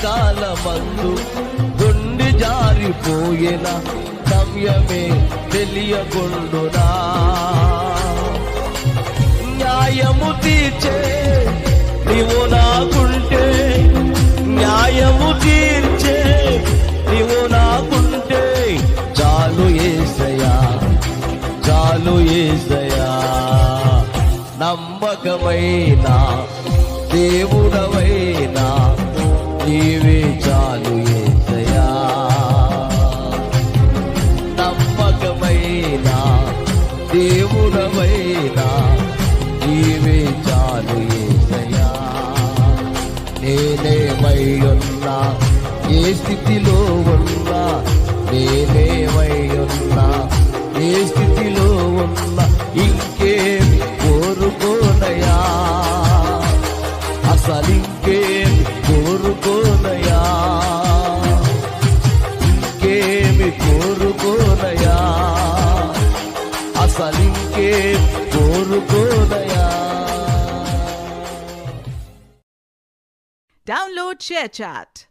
కాలమందు గుండె జారిపోయిన సమయమే తెలియకుండునా. న్యాయము తీర్చే నీవు నాకుంటే, న్యాయము తీర్చే నీవు నాకుంటే చాలు యేసయ్యా, చాలు యేసయ్యా. నమ్మకమైన దేవుడవైనా నీవే చాలు యేసయ్యా. నమ్మకమైన దేవుడవైనా నీవే చాలు యేసయ్యా. నేనేమై ఉన్నా, ఏ స్థితిలో ఉన్నా, నేనేమై ఉన్నా, ఏ స్థితిలో ఉన్నా ఇంకేం కోరుకోనయా, అసలింకేం కోరుకోనయా, ఇంకేమి కోరుకోనయా, అసలింకేం కోరుకోనయా. Download ShareChat.